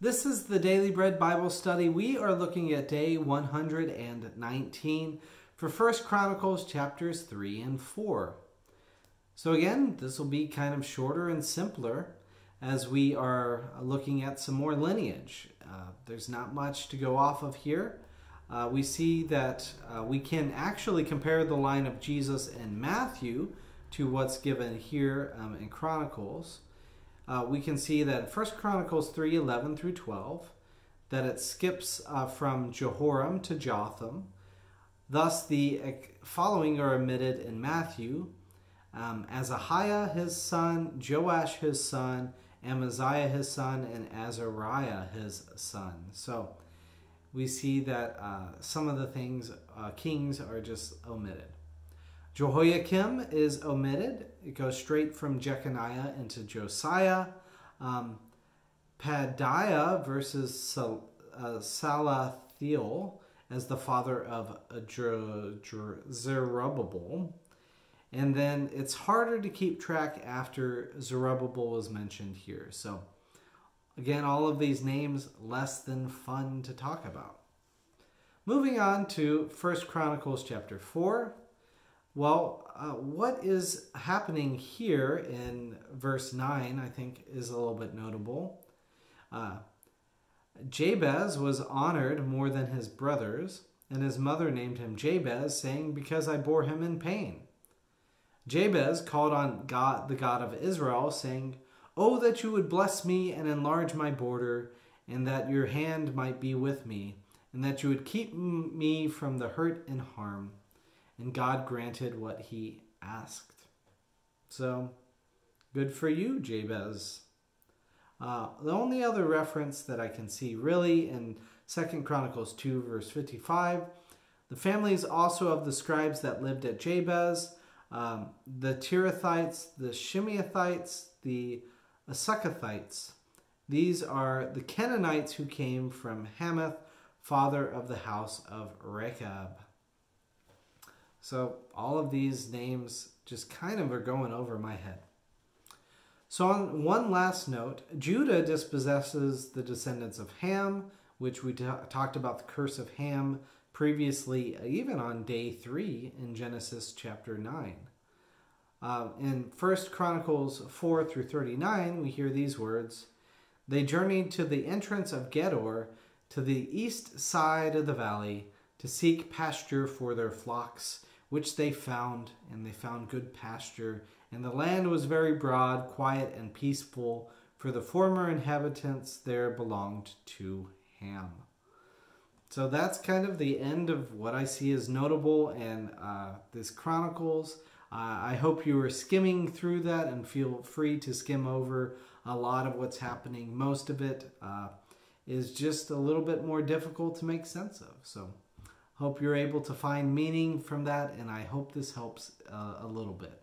This is the Daily Bread Bible Study. We are looking at day 119 for 1 Chronicles chapters 3 and 4. So again, this will be kind of shorter and simpler as we are looking at some more lineage. There's not much to go off of here. We see that we can actually compare the line of Jesus in Matthew to what's given here in Chronicles. We can see that 1 Chronicles 3:11 through 12, that it skips from Jehoram to Jotham. Thus, the following are omitted in Matthew: Azahiah his son, Joash his son, Amaziah his son, and Azariah his son. So we see that some of the kings are just omitted. Jehoiakim is omitted. It goes straight from Jeconiah into Josiah. Pedaiah versus Salathiel as the father of Zerubbabel. And then it's harder to keep track after Zerubbabel was mentioned here. So again, all of these names less than fun to talk about. Moving on to 1 Chronicles chapter 4. Well, what is happening here in verse 9, I think, is a little bit notable. Jabez was honored more than his brothers, and his mother named him Jabez, saying, "Because I bore him in pain." Jabez called on God, the God of Israel, saying, "Oh, that you would bless me and enlarge my border, and that your hand might be with me, and that you would keep me from the hurt and harm." And God granted what he asked. So, good for you, Jabez. The only other reference that I can see really in 2 Chronicles 2, verse 55, the families also of the scribes that lived at Jabez, the Tirathites, the Shimeathites, the Asukathites. These are the Canaanites who came from Hamath, father of the house of Rechab. So all of these names just kind of are going over my head. So on one last note, Judah dispossesses the descendants of Ham, which we talked about the curse of Ham previously, even on day 3 in Genesis chapter 9. In 1 Chronicles 4 through 39, we hear these words: "They journeyed to the entrance of Gedor, to the east side of the valley, to seek pasture for their flocks, which they found, and they found good pasture. And the land was very broad, quiet, and peaceful, for the former inhabitants there belonged to Ham." So that's kind of the end of what I see as notable in this Chronicles. I hope you are skimming through that and feel free to skim over a lot of what's happening. Most of it is just a little bit more difficult to make sense of. So hope you're able to find meaning from that, and I hope this helps a little bit.